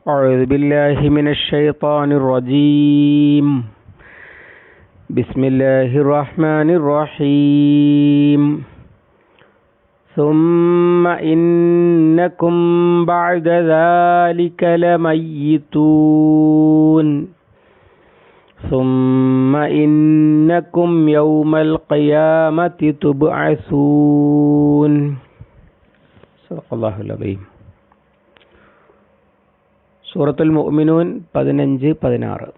أعوذ بالله من الشيطان الرجيم بسم الله الرحمن الرحيم ثم إنكم بعد ذلك لميتون ثم إنكم يوم القيامة تبعثون صدق الله العظيم. സൂറത്തുൽ മുഅ്മിനൂൻ 15-16.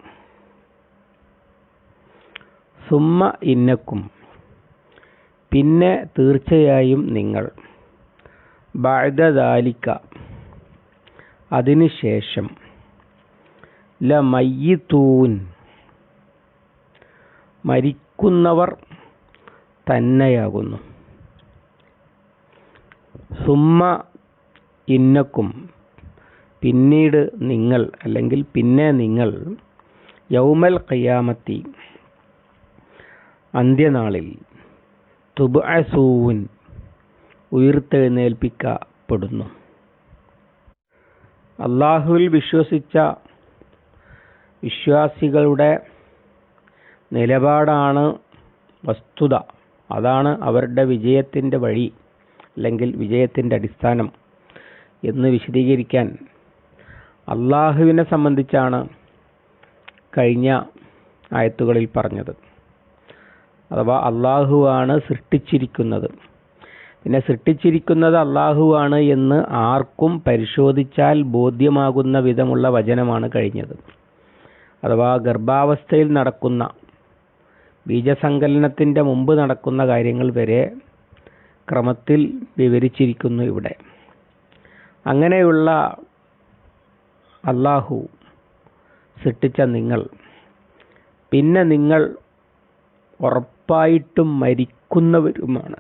സുമ്മ ഇന്നക്കും, പിന്നെ തീർച്ചയായും നിങ്ങൾ, ബഅദ ദാലിക, അതിനുശേഷം, ലമയ്യിതൂൻ, മരിക്കുന്നവർ തന്നെയാകുന്നു. സുമ്മ ഇന്നക്കും, പിന്നീട് നിങ്ങൾ, അല്ലെങ്കിൽ പിന്നെ നിങ്ങൾ, യൗമൽ ഖിയാമത്തി, അന്ത്യനാളിൽ, തുബ്അസൂൻ, ഉയർത്തെഴുന്നേൽപ്പിക്കപ്പെടുന്നു. അല്ലാഹുവിൽ വിശ്വസിച്ച വിശ്വാസികളുടെ നിലപാടാണ് വസ്തുത. അതാണ് അവരുടെ വിജയത്തിൻ്റെ വഴി, അല്ലെങ്കിൽ വിജയത്തിൻ്റെ അടിസ്ഥാനം എന്ന് വിശദീകരിക്കാൻ അള്ളാഹുവിനെ സംബന്ധിച്ചാണ് കഴിഞ്ഞ ആയത്തുകളിൽ പറഞ്ഞത്. അഥവാ അള്ളാഹുവാണ് സൃഷ്ടിച്ചിരിക്കുന്നത്. പിന്നെ സൃഷ്ടിച്ചിരിക്കുന്നത് അള്ളാഹുവാണ് എന്ന് ആർക്കും പരിശോധിച്ചാൽ ബോധ്യമാകുന്ന വിധമുള്ള വചനമാണ് കഴിഞ്ഞത്. അഥവാ ഗർഭാവസ്ഥയിൽ നടക്കുന്ന, ബീജസങ്കലനത്തിൻ്റെ മുമ്പ് നടക്കുന്ന കാര്യങ്ങൾ വരെ ക്രമത്തിൽ വിവരിച്ചിരിക്കുന്നു ഇവിടെ. അങ്ങനെയുള്ള അല്ലാഹു സൃഷ്ടിച്ച നിങ്ങൾ, പിന്നെ നിങ്ങൾ ഉറപ്പായിട്ടും മരിക്കുന്നവരുമാണ്.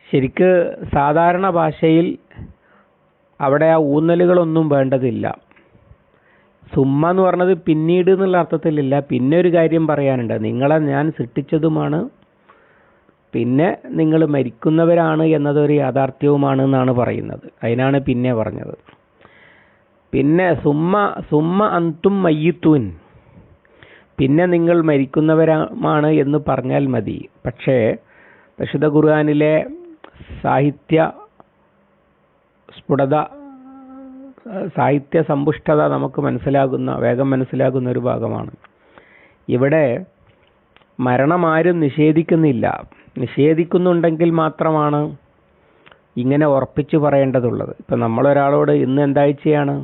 ശരിക്ക് സാധാരണ ഭാഷയിൽ അവിടെ ആ ഊന്നലുകളൊന്നും വേണ്ടതില്ല. സുമ്മ എന്ന് പറഞ്ഞത് പിന്നീട് എന്നുള്ള അർത്ഥത്തിലില്ല. പിന്നെ ഒരു കാര്യം പറയാനുണ്ട്, നിങ്ങളെ ഞാൻ സൃഷ്ടിച്ചതുമാണ്, പിന്നെ നിങ്ങൾ മരിക്കുന്നവരാണ് എന്നതൊരു യാഥാർത്ഥ്യവുമാണ് എന്നാണ് പറയുന്നത്. അതിനാണ് പിന്നെ പറഞ്ഞത്. പിന്നെ സുമ്മ അന്തും മയ്യിത്തൂൻ, പിന്നെ നിങ്ങൾ മരിക്കുന്നവരാണ് എന്ന് പറഞ്ഞാൽ മതി. പക്ഷേ പരിശുദ്ധ ഖുർആനിലെ സാഹിത്യ സ്ഫുടത, സാഹിത്യ സമ്പുഷ്ടത നമുക്ക് വേഗം മനസ്സിലാകുന്ന ഒരു ഭാഗമാണ്. ഇവിടെ മരണം ആരും നിഷേധിക്കുന്നില്ല. നിഷേധിക്കുന്നുണ്ടെങ്കിൽ മാത്രമാണ് ഇങ്ങനെ ഉറപ്പിച്ചു പറയേണ്ടതുള്ളത്. ഇപ്പം നമ്മളൊരാളോട് ഇന്ന് എന്താഴ്ചയാണ്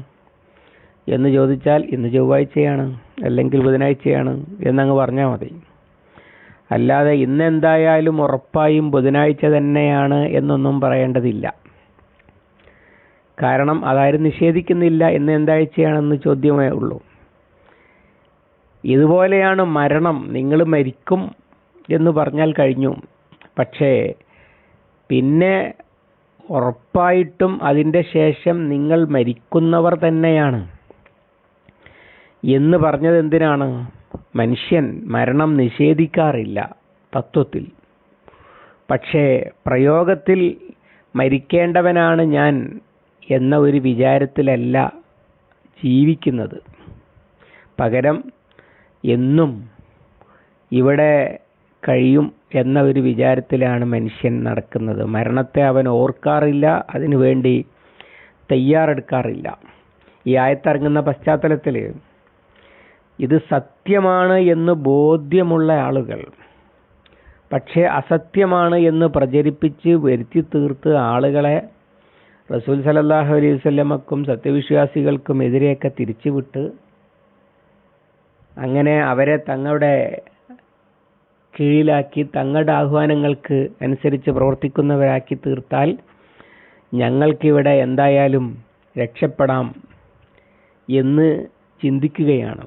എന്ന് ചോദിച്ചാൽ ഇന്ന് ചൊവ്വാഴ്ചയാണ്, അല്ലെങ്കിൽ ബുധനാഴ്ചയാണ് എന്നങ്ങ് പറഞ്ഞാൽ മതി. അല്ലാതെ ഇന്ന് എന്തായാലും ഉറപ്പായും ബുധനാഴ്ച തന്നെയാണ് എന്നൊന്നും പറയേണ്ടതില്ല. കാരണം അതാരും നിഷേധിക്കുന്നില്ല ഇന്ന് എന്താഴ്ചയാണെന്ന് ചോദ്യമേ ഉള്ളൂ. ഇതുപോലെയാണ് മരണം. നിങ്ങൾ മരിക്കും എന്ന് പറഞ്ഞാൽ കഴിഞ്ഞു. പക്ഷേ പിന്നെ ഉറപ്പായിട്ടും അതിൻ്റെ ശേഷം നിങ്ങൾ മരിക്കുന്നവർ തന്നെയാണ് എന്ന് പറഞ്ഞത് എന്തിനാണ്? മനുഷ്യൻ മരണം നിഷേധിക്കാറില്ല തത്വത്തിൽ. പക്ഷേ പ്രയോഗത്തിൽ മരിക്കേണ്ടവനാണ് ഞാൻ എന്ന ഒരു വിചാരത്തിലല്ല ജീവിക്കുന്നത്. പകരം എന്നും ഇവിടെ കഴിയും എന്ന ഒരു വിചാരത്തിലാണ് മനുഷ്യൻ നടക്കുന്നത്. മരണത്തെ അവൻ ഓർക്കാറില്ല, അതിനു വേണ്ടി തയ്യാറെടുക്കാറില്ല. ഈ ആയത്തിറങ്ങുന്ന പശ്ചാത്തലത്തിൽ ഇത് സത്യമാണ് എന്ന് ബോധ്യമുള്ള ആളുകൾ, പക്ഷേ അസത്യമാണ് എന്ന് പ്രചരിപ്പിച്ച് വരുത്തി തീർത്ത് ആളുകളെ റസൂൽ സല്ലല്ലാഹു അലൈഹി വസല്ലമക്കും സത്യവിശ്വാസികൾക്കും എതിരെയൊക്കെ തിരിച്ചുവിട്ട് അങ്ങനെ അവരെ തങ്ങളുടെ കീഴിലാക്കി തങ്ങളുടെ ആഹ്വാനങ്ങൾക്ക് അനുസരിച്ച് പ്രവർത്തിക്കുന്നവരാക്കി തീർത്താൽ ഞങ്ങൾക്കിവിടെ എന്തായാലും രക്ഷപ്പെടാം എന്ന് ചിന്തിക്കുകയാണ്.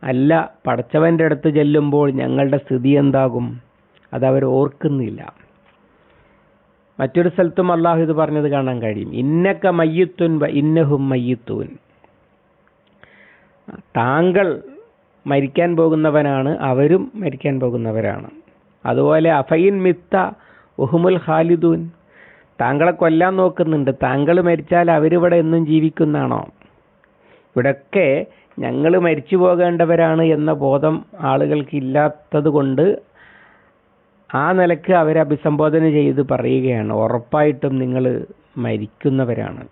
അല്ല, പടച്ചവൻ്റെ അടുത്ത് ചെല്ലുമ്പോൾ ഞങ്ങളുടെ സ്ഥിതി എന്താകും? അതവർ ഓർക്കുന്നില്ല. മറ്റൊരു സ്ഥലത്തും അള്ളാഹു ഇത് പറഞ്ഞത് കാണാൻ കഴിയും. ഇന്നക മയ്യിത്തുൻ വ ഇന്നഹും മയ്യിത്തൂൻ. താങ്കൾ മരിക്കാൻ പോകുന്നവനാണ്, അവരും മരിക്കാൻ പോകുന്നവരാണ്. അതുപോലെ അഫയിൻ മിത്ത ഉഹുമുൽ ഖാലിദൂൻ, താങ്കളെ കൊല്ലാൻ നോക്കുന്നുണ്ട്. താങ്കൾ മരിച്ചാൽ അവരിവിടെ എന്നും ജീവിക്കുന്നതാണോ? ഇവിടെയൊക്കെ ഞങ്ങൾ മരിച്ചു പോകേണ്ടവരാണ് എന്ന ബോധം ആളുകൾക്ക് ഇല്ലാത്തത് കൊണ്ട് ആ നിലക്ക് അവരെ അഭിസംബോധന ചെയ്ത് പറയുകയാണ്, ഉറപ്പായിട്ടും നിങ്ങൾ മരിക്കുന്നവരാണ്.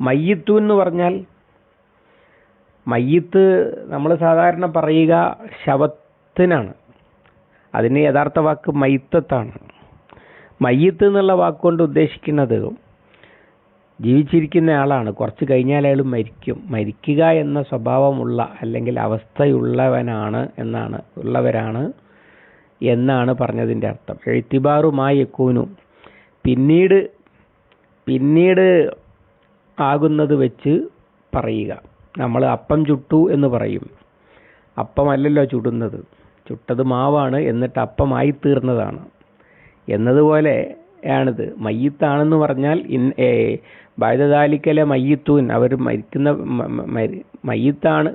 മയ്യിത്തു എന്ന് പറഞ്ഞാൽ, മയ്യിത്ത് നമ്മൾ സാധാരണ പറയുക ശവത്തിനാണ്. അതിന് യഥാർത്ഥ വാക്ക് മയ്യിത്തത്താണ്. മയ്യിത്ത് എന്നുള്ള വാക്കുകൊണ്ട് ഉദ്ദേശിക്കുന്നത് ജീവിച്ചിരിക്കുന്ന ആളാണ്, കുറച്ച് കഴിഞ്ഞാൽ അയാൾ മരിക്കും. മരിക്കുക എന്ന സ്വഭാവമുള്ള അല്ലെങ്കിൽ അവസ്ഥയുള്ളവനാണ് ഉള്ളവരാണ് എന്നാണ് പറഞ്ഞതിൻ്റെ അർത്ഥം. എഴുത്തിബാറുമായി യക്കൂനു, പിന്നീട് ആകുന്നത് വെച്ച് പറയുക. നമ്മൾ അപ്പം ചുട്ടു എന്ന് പറയും. അപ്പമല്ലല്ലോ ചുടുന്നത്, ചുട്ടത് മാവാണ്, എന്നിട്ട് അപ്പമായി തീർന്നതാണ് എന്നതുപോലെയാണിത്. മയ്യിത്താണെന്ന് പറഞ്ഞാൽ ബഅദദാലിക്കലെ മയ്യിത്തൂൻ, അവർ മരിക്കുന്ന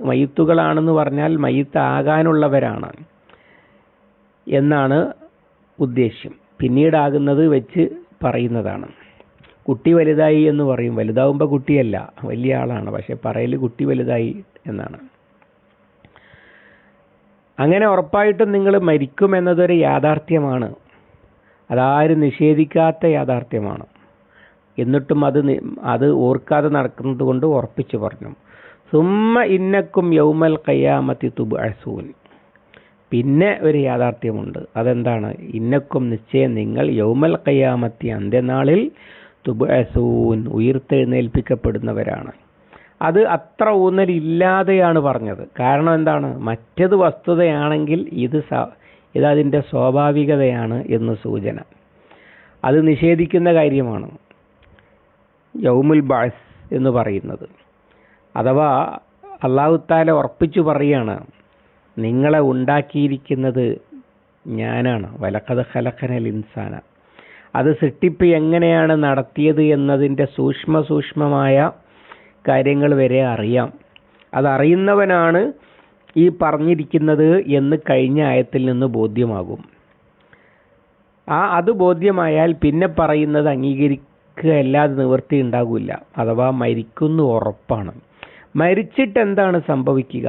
മയ്യിത്തുകളാണെന്ന് പറഞ്ഞാൽ മയ്യിത്താകാനുള്ളവരാണ് എന്നാണ് ഉദ്ദേശ്യം. പിന്നീടാകുന്നത് വെച്ച് പറയുന്നതാണ്. കുട്ടി വലുതായി എന്ന് പറയും. വലുതാവുമ്പോൾ കുട്ടിയല്ല, വലിയ ആളാണ്, പക്ഷെ പറയൽ കുട്ടി വലുതായി എന്നാണ്. അങ്ങനെ ഉറപ്പായിട്ടും നിങ്ങൾ മരിക്കുമെന്നതൊരു യാഥാർത്ഥ്യമാണ്. അതാരും നിഷേധിക്കാത്ത യാഥാർത്ഥ്യമാണ്. എന്നിട്ടും അത് ഓർക്കാതെ നടക്കുന്നത് കൊണ്ട് ഉറപ്പിച്ചു പറഞ്ഞു. സുമ്മ ഇന്നക്കും യൗമൽ ഖിയാമത്തി തുബ്അസൂൻ. പിന്നെ ഒരു യാഥാർത്ഥ്യമുണ്ട്. അതെന്താണ്? ഇന്നക്കും, നിശ്ചയം നിങ്ങൾ, യൗമൽ ഖിയാമത്തി, അന്ത്യനാളിൽ, തുബ്അസൂൻ, ഉയർത്തെഴുന്നേൽപ്പിക്കപ്പെടുന്നവരാണ്. അത് അത്ര ഊന്നലില്ലാതെയാണ് പറഞ്ഞത്. കാരണം എന്താണ്? മറ്റത് വസ്തുതയാണെങ്കിൽ ഇതതിൻ്റെ സ്വാഭാവികതയാണ് എന്ന് സൂചന. അത് നിഷേധിക്കുന്ന കാര്യമാണ് യൗമുൽ ബഅസ് എന്ന് പറയുന്നത്. അഥവാ അല്ലാഹു തആല ഉറപ്പിച്ചു പറയാണ്, നിങ്ങളെ ഉണ്ടാക്കിയിരിക്കുന്നത് ഞാനാണ്. വലഖദ് ഖലഖനൽ ഇൻസാന. അത് സൃഷ്ടിപ്പ് എങ്ങനെയാണ് നടത്തിയത് എന്നതിൻ്റെ സൂക്ഷ്മമായ കാര്യങ്ങൾ വരെ അറിയാം. അതറിയുന്നവനാണ് ഈ പറഞ്ഞിരിക്കുന്നത് എന്ന് കഴിഞ്ഞ ആയത്തിൽ നിന്ന് ബോധ്യമാകും. അത് ബോധ്യമായാൽ പിന്നെ പറയുന്നത് അംഗീകരിക്കുക അല്ലാതെ നിവൃത്തി ഉണ്ടാകില്ല. അഥവാ മരിക്കുന്നു ഉറപ്പാണ്. മരിച്ചിട്ട് എന്താണ് സംഭവിക്കുക?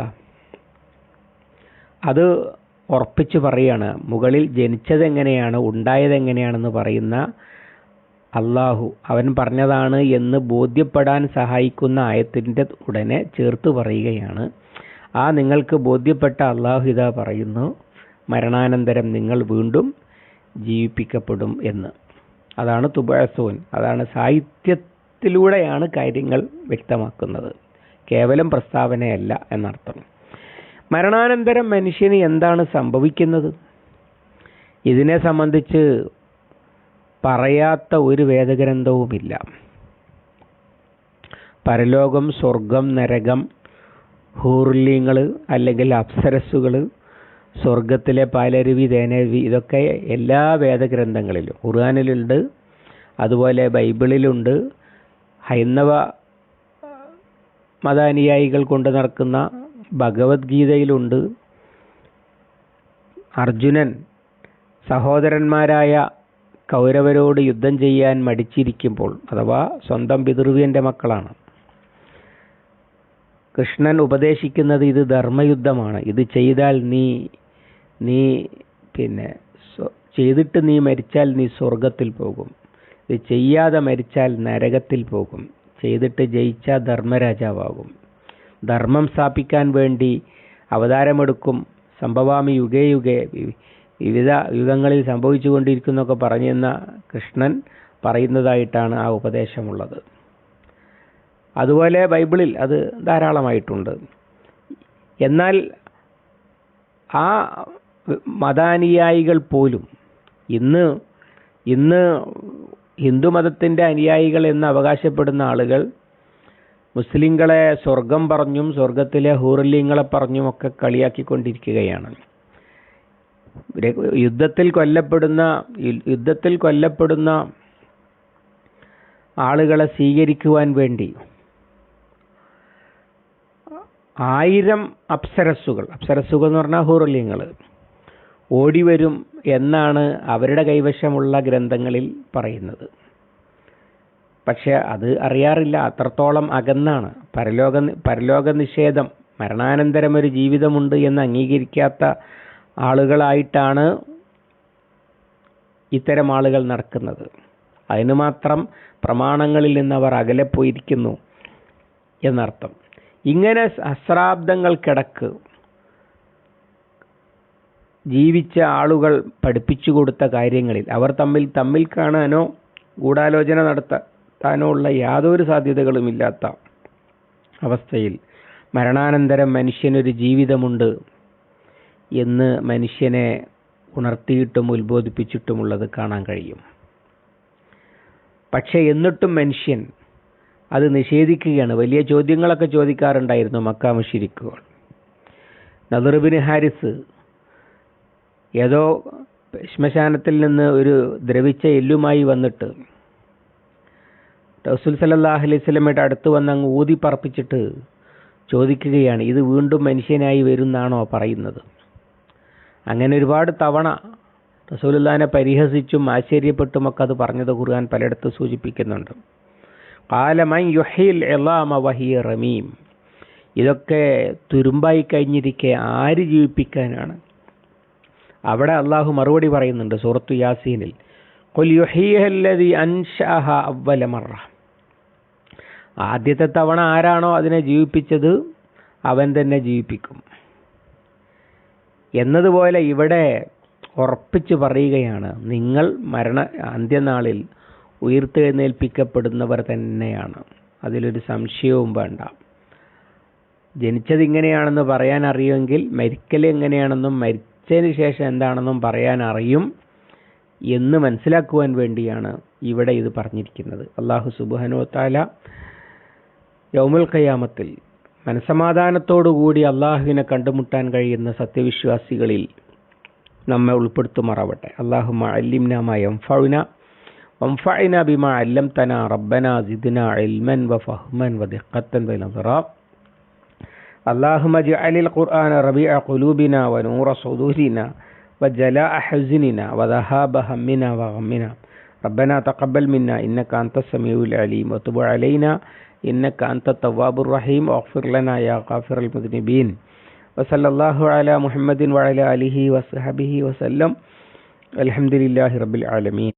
അത് ഉറപ്പിച്ച് പറയാണ്. മുകളിൽ ജനിച്ചതെങ്ങനെയാണ്, ഉണ്ടായതെങ്ങനെയാണെന്ന് പറയുന്ന അള്ളാഹു അവൻ പറഞ്ഞതാണ് എന്ന് ബോധ്യപ്പെടാൻ സഹായിക്കുന്ന ആയത്തിൻ്റെ ഉടനെ ചേർത്ത് പറയുകയാണ്, നിങ്ങൾക്ക് ബോധ്യപ്പെട്ട അള്ളാഹു ഇതാ പറയുന്നു, മരണാനന്തരം നിങ്ങൾ വീണ്ടും ജീവിപ്പിക്കപ്പെടും എന്ന്. അതാണ് തുബ്അസൂൻ. അതാണ് സാഹിത്യത്തിലൂടെയാണ് കാര്യങ്ങൾ വ്യക്തമാക്കുന്നത്, കേവലം പ്രസ്താവനയല്ല എന്നർത്ഥം. മരണാനന്തരം മനുഷ്യന് എന്താണ് സംഭവിക്കുന്നത്? ഇതിനെ സംബന്ധിച്ച് പറയാത്ത ഒരു വേദഗ്രന്ഥവുമില്ല. പരലോകം, സ്വർഗം, നരകം, ഹൂർലിങ്ങൾ അല്ലെങ്കിൽ അപ്സരസ്സുകൾ, സ്വർഗത്തിലെ പാലരുവി, തേനരുവി, ഇതൊക്കെ എല്ലാ വേദഗ്രന്ഥങ്ങളിലും, ഖുർആനിലുണ്ട്, അതുപോലെ ബൈബിളിലുണ്ട്, ഹൈന്ദവ മതാനുയായികൾ കൊണ്ട് നടക്കുന്ന ഭഗവത്ഗീതയിലുണ്ട്. അർജുനൻ സഹോദരന്മാരായ കൗരവരോട് യുദ്ധം ചെയ്യാൻ മടിച്ചിരിക്കുമ്പോൾ, അഥവാ സ്വന്തം പിതൃവ്യൻ്റെ മക്കളാണ്, കൃഷ്ണൻ ഉപദേശിക്കുന്നത് ഇത് ധർമ്മയുദ്ധമാണ്, ഇത് ചെയ്താൽ നീ ചെയ്തിട്ട് നീ മരിച്ചാൽ നീ സ്വർഗത്തിൽ പോകും, ഇത് ചെയ്യാതെ മരിച്ചാൽ നരകത്തിൽ പോകും, ചെയ്തിട്ട് ജയിച്ചാൽ ധർമ്മരാജാവാകും, ധർമ്മം സ്ഥാപിക്കാൻ വേണ്ടി അവതാരമെടുക്കും, സംഭവാമി യുഗേ യുഗേ, വിവിധ യുഗങ്ങളിൽ സംഭവിച്ചുകൊണ്ടിരിക്കുന്നൊക്കെ പറഞ്ഞെന്ന കൃഷ്ണൻ പറയുന്നതായിട്ടാണ് ആ ഉപദേശമുള്ളത്. അതുപോലെ ബൈബിളിൽ അത് ധാരാളമായിട്ടുണ്ട്. എന്നാൽ ആ മതാനുയായികൾ പോലും ഇന്ന് ഹിന്ദുമതത്തിൻ്റെ അനുയായികൾ എന്ന് അവകാശപ്പെടുന്ന ആളുകൾ മുസ്ലിങ്ങളെ സ്വർഗം പറഞ്ഞും സ്വർഗത്തിലെ ഹൂറില്യങ്ങളെ പറഞ്ഞും ഒക്കെ കളിയാക്കിക്കൊണ്ടിരിക്കുകയാണ്. യുദ്ധത്തിൽ കൊല്ലപ്പെടുന്ന ആളുകളെ സ്വീകരിക്കുവാൻ വേണ്ടി 1000 അപ്സരസ്സുകൾ എന്ന് പറഞ്ഞാൽ ഹൂറില്യങ്ങൾ ഓടിവരും എന്നാണ് അവരുടെ കൈവശമുള്ള ഗ്രന്ഥങ്ങളിൽ പറയുന്നത്. പക്ഷെ അത് അറിയാറില്ല, അത്രത്തോളം അകന്നാണ്. പരലോക നിഷേധം, മരണാനന്തരം ഒരു ജീവിതമുണ്ട് എന്ന് അംഗീകരിക്കാത്ത ആളുകളായിട്ടാണ് ഇത്തരം ആളുകൾ നടക്കുന്നത്. അതിന് മാത്രം പ്രമാണങ്ങളിൽ നിന്ന് അവർ അകലെ പോയിരിക്കുന്നു എന്നർത്ഥം. ഇങ്ങനെ സഹസ്രാബ്ദങ്ങൾക്കിടക്ക് ജീവിച്ച ആളുകൾ പഠിപ്പിച്ചു കൊടുത്ത കാര്യങ്ങളിൽ അവർ തമ്മിൽ കാണാനോ ഗൂഢാലോചന നടത്താനോ ഉള്ള യാതൊരു സാധ്യതകളുമില്ലാത്ത അവസ്ഥയിൽ മരണാനന്തരം മനുഷ്യനൊരു ജീവിതമുണ്ട് എന്ന് മനുഷ്യനെ ഉണർത്തിയിട്ടും ഉത്ബോധിപ്പിച്ചിട്ടുമുള്ളത് കാണാൻ കഴിയും. പക്ഷെ എന്നിട്ടും മനുഷ്യൻ അത് നിഷേധിക്കുകയാണ്. വലിയ ചോദ്യങ്ങളൊക്കെ ചോദിക്കാറുണ്ടായിരുന്നു മക്ക മുശ്രിക്കുകൾ. നദർ ഇബ്നു ഹാരിസ് ഏതോ ശ്മശാനത്തിൽ നിന്ന് ഒരു ദ്രവിച്ച എല്ലുമായി വന്നിട്ട് റസൂൽ സല്ലല്ലാഹു അലൈഹി വസല്ലമയുടെ അടുത്ത് വന്ന് അങ്ങ് ഊതി പറപ്പിച്ചിട്ട് ചോദിക്കുകയാണ്, ഇത് വീണ്ടും മനുഷ്യനായി വരുന്നാണോ പറയുന്നത്? അങ്ങനെ ഒരുപാട് തവണ റസൂലുള്ളാഹിനെ പരിഹസിച്ചും ആശ്ചര്യപ്പെട്ടുമൊക്കെ അത് പറഞ്ഞത് ഖുർആൻ പലയിടത്ത് സൂചിപ്പിക്കുന്നുണ്ട്. ഖാല മൻ യുഹ്യിൽ ഇളാമ വഹിയ റമീം. ഇതൊക്കെ തുരുമ്പായി കഴിഞ്ഞിരിക്കെ ആര് ജീവിപ്പിക്കാനാണ്? അവിടെ അള്ളാഹു മറുപടി പറയുന്നുണ്ട് സൂറത്തു യാസീനിൽ, ഖുൽ യുഹ്യിഹല്ലദീ അൻശഅഹ അവ്വല മറ. ആദ്യത്തെ തവണ ആരാണോ അതിനെ ജീവിപ്പിച്ചത് അവൻ തന്നെ ജീവിപ്പിക്കും എന്നതുപോലെ ഇവിടെ ഉറപ്പിച്ചു പറയുകയാണ്, നിങ്ങൾ അന്ത്യനാളിൽ ഉയർത്തെഴുന്നേൽപ്പിക്കപ്പെടുന്നവർ തന്നെയാണ്. അതിലൊരു സംശയവും വേണ്ട. ജനിച്ചത് ഇങ്ങനെയാണെന്ന് പറയാൻ അറിയുമെങ്കിൽ മരിക്കൽ എങ്ങനെയാണെന്നും മരിച്ചതിന് ശേഷം എന്താണെന്നും പറയാൻ അറിയും എന്ന് മനസ്സിലാക്കുവാൻ വേണ്ടിയാണ് ഇവിടെ ഇത് പറഞ്ഞിരിക്കുന്നത്. അല്ലാഹു സുബ്ഹാനഹു വ തആല യൗമുൽ ഖിയാമത്തിൽ മനസമാധാനത്തോടുകൂടി അള്ളാഹുവിനെ കണ്ടുമുട്ടാൻ കഴിയുന്ന സത്യവിശ്വാസികളിൽ നമ്മെ ഉൾപ്പെടുത്തുമാറാവട്ടെ. അല്ലാഹുമ്മ അല്ലിംനാ മാ യൻഫഉനാ വൻഫഅനാ ബിമാ അല്ലംതനാ റബ്ബനാ സിദ്നാ ഇൽമൻ വഫഹ്മൻ വദിഖ്ഖത്തൻ വനദറാ. അല്ലാഹുമ്മ ജഅലിൽ ഖുർആന റബീഅ ഖുലൂബിനാ വനൂറ സുദൂരിനാ വജലാഅ ഹുസ്നിനാ വദഹാബ ഹമ്മിനാ വഗമ്മിനാ. റബ്ബനാ തഖബ്ബൽ മിന്നാ ഇന്നക അൻതസ് സമീഉൽ അലീം വതുബ് അലൈനാ ഇന്നക അൻതത് തവ്വാബുർ റഹീം വഗ്ഫിർ ലനാ യാ ഗാഫിറൽ മുദ്നിബീൻ. വസല്ലല്ലാഹു അലാ മുഹമ്മദിൻ വഅലാ ആലിഹി വസഹബിഹി വസല്ലം. അൽഹംദുലില്ലാഹി റബ്ബിൽ ആലമീൻ.